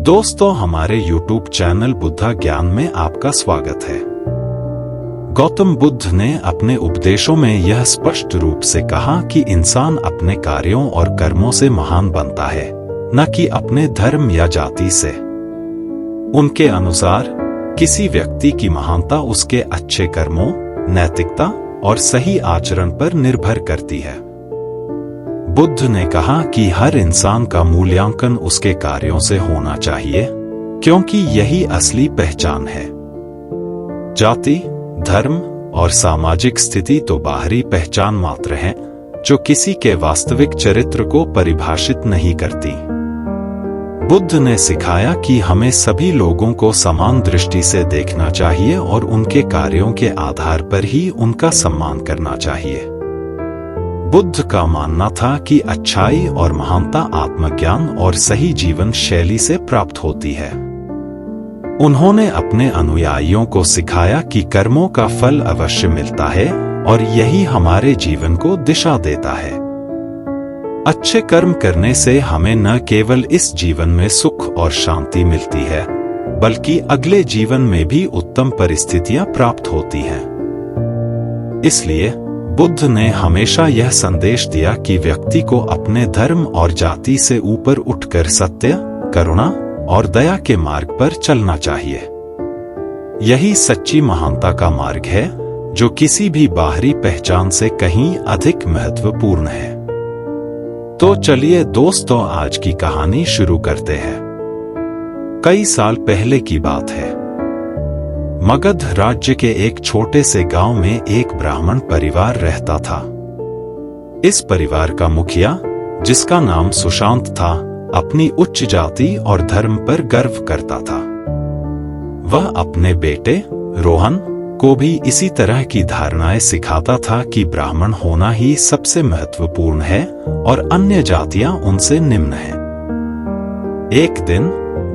दोस्तों, हमारे YouTube channel Buddha ज्ञान में आपका स्वागत है। गौतम बुद्ध ने अपने उपदेशों में यह स्पष्ट रूप से कहा कि इंसान अपने कार्यों और कर्मों से महान बनता है, न कि अपने धर्म या जाति से। उनके अनुसार किसी व्यक्ति की महानता उसके अच्छे कर्मों, नैतिकता और सही आचरण पर निर्भर करती है। बुद्ध ने कहा कि हर इंसान का मूल्यांकन उसके कार्यों से होना चाहिए, क्योंकि यही असली पहचान है। जाति, धर्म और सामाजिक स्थिति तो बाहरी पहचान मात्र हैं, जो किसी के वास्तविक चरित्र को परिभाषित नहीं करती। बुद्ध ने सिखाया कि हमें सभी लोगों को समान दृष्टि से देखना चाहिए और उनके कार्यों के आधार पर ही उनका सम्मान करना चाहिए। बुद्ध का मानना था कि अच्छाई और महानता आत्मज्ञान और सही जीवन शैली से प्राप्त होती है। उन्होंने अपने अनुयायियों को सिखाया कि कर्मों का फल अवश्य मिलता है और यही हमारे जीवन को दिशा देता है। अच्छे कर्म करने से हमें न केवल इस जीवन में सुख और शांति मिलती है, बल्कि अगले जीवन में भी उत्तम परिस्थितियां प्राप्त होती हैं। इसलिए बुद्ध ने हमेशा यह संदेश दिया कि व्यक्ति को अपने धर्म और जाति से ऊपर उठकर सत्य, करुणा और दया के मार्ग पर चलना चाहिए। यही सच्ची महानता का मार्ग है, जो किसी भी बाहरी पहचान से कहीं अधिक महत्वपूर्ण है। तो चलिए दोस्तों, आज की कहानी शुरू करते हैं। कई साल पहले की बात है। मगध राज्य के एक छोटे से गांव में एक ब्राह्मण परिवार रहता था। इस परिवार का मुखिया, जिसका नाम सुशांत था, अपनी उच्च जाति और धर्म पर गर्व करता था। वह अपने बेटे रोहन को भी इसी तरह की धारणाएं सिखाता था कि ब्राह्मण होना ही सबसे महत्वपूर्ण है और अन्य जातियां उनसे निम्न हैं। एक दिन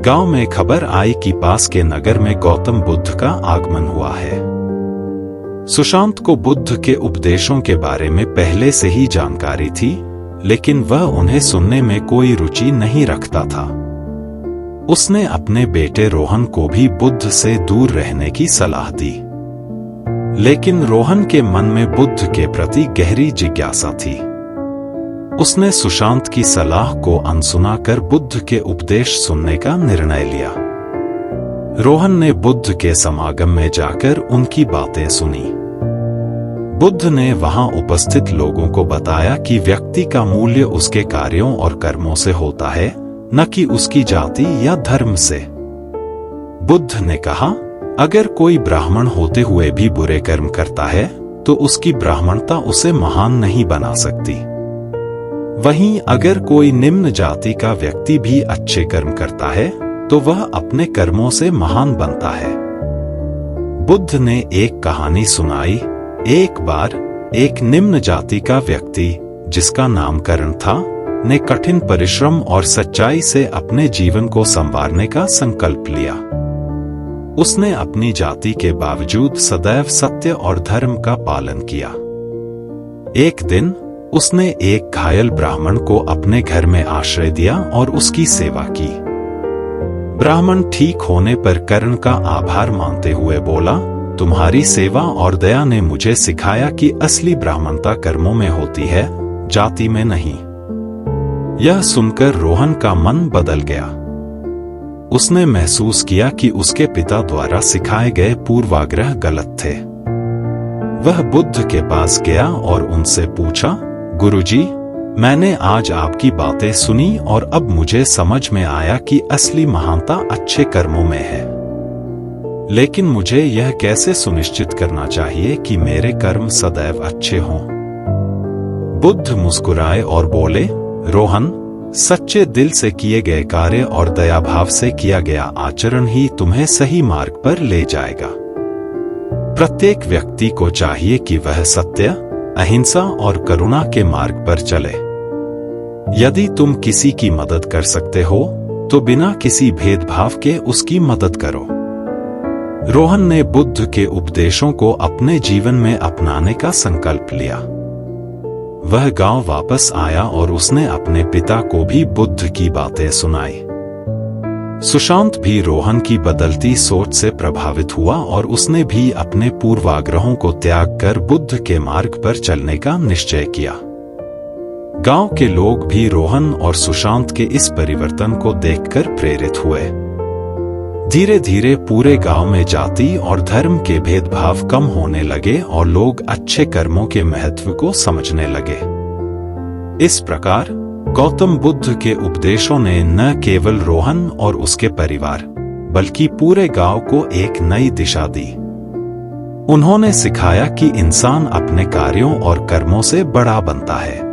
गांव में खबर आई कि पास के नगर में गौतम बुद्ध का आगमन हुआ है। सुशांत को बुद्ध के उपदेशों के बारे में पहले से ही जानकारी थी, लेकिन वह उन्हें सुनने में कोई रुचि नहीं रखता था। उसने अपने बेटे रोहन को भी बुद्ध से दूर रहने की सलाह दी, लेकिन रोहन के मन में बुद्ध के प्रति गहरी जिज्ञासा थी। उसने सुशांत की सलाह को अनसुना कर बुद्ध के उपदेश सुनने का निर्णय लिया। रोहन ने बुद्ध के समागम में जाकर उनकी बातें सुनी। बुद्ध ने वहां उपस्थित लोगों को बताया कि व्यक्ति का मूल्य उसके कार्यों और कर्मों से होता है, न कि उसकी जाति या धर्म से। बुद्ध ने कहा, अगर कोई ब्राह्मण होते हुए भी बुरे कर्म करता है, तो उसकी ब्राह्मणता उसे महान नहीं बना सकती। वहीं अगर कोई निम्न जाति का व्यक्ति भी अच्छे कर्म करता है, तो वह अपने कर्मों से महान बनता है। बुद्ध ने एक कहानी सुनाई। एक बार एक निम्न जाति का व्यक्ति, जिसका नाम कर्ण था, ने कठिन परिश्रम और सच्चाई से अपने जीवन को संवारने का संकल्प लिया। उसने अपनी जाति के बावजूद सदैव सत्य और धर्म का पालन किया। एक दिन उसने एक घायल ब्राह्मण को अपने घर में आश्रय दिया और उसकी सेवा की। ब्राह्मण ठीक होने पर कर्ण का आभार मानते हुए बोला, तुम्हारी सेवा और दया ने मुझे सिखाया कि असली ब्राह्मणता कर्मों में होती है, जाति में नहीं। यह सुनकर रोहन का मन बदल गया। उसने महसूस किया कि उसके पिता द्वारा सिखाए गए पूर्वाग्रह गलत थे। वह बुद्ध के पास गया और उनसे पूछा, गुरुजी, मैंने आज आपकी बातें सुनी और अब मुझे समझ में आया कि असली महानता अच्छे कर्मों में है। लेकिन मुझे यह कैसे सुनिश्चित करना चाहिए कि मेरे कर्म सदैव अच्छे हों? बुद्ध मुस्कुराए और बोले, रोहन, सच्चे दिल से किए गए कार्य और दयाभाव से किया गया आचरण ही तुम्हें सही मार्ग पर ले जाएगा। प्रत्येक व्यक्ति को चाहिए कि वह सत्य, अहिंसा और करुणा के मार्ग पर चले। यदि तुम किसी की मदद कर सकते हो, तो बिना किसी भेदभाव के उसकी मदद करो। रोहन ने बुद्ध के उपदेशों को अपने जीवन में अपनाने का संकल्प लिया। वह गांव वापस आया और उसने अपने पिता को भी बुद्ध की बातें सुनाई। सुशांत भी रोहन की बदलती सोच से प्रभावित हुआ और उसने भी अपने पूर्वाग्रहों को त्याग कर बुद्ध के मार्ग पर चलने का निश्चय किया। गांव के लोग भी रोहन और सुशांत के इस परिवर्तन को देखकर प्रेरित हुए। धीरे धीरे पूरे गांव में जाति और धर्म के भेदभाव कम होने लगे और लोग अच्छे कर्मों के महत्व को समझने लगे। इस प्रकार गौतम बुद्ध के उपदेशों ने न केवल रोहन और उसके परिवार बल्कि पूरे गांव को एक नई दिशा दी। उन्होंने सिखाया कि इंसान अपने कार्यों और कर्मों से बड़ा बनता है।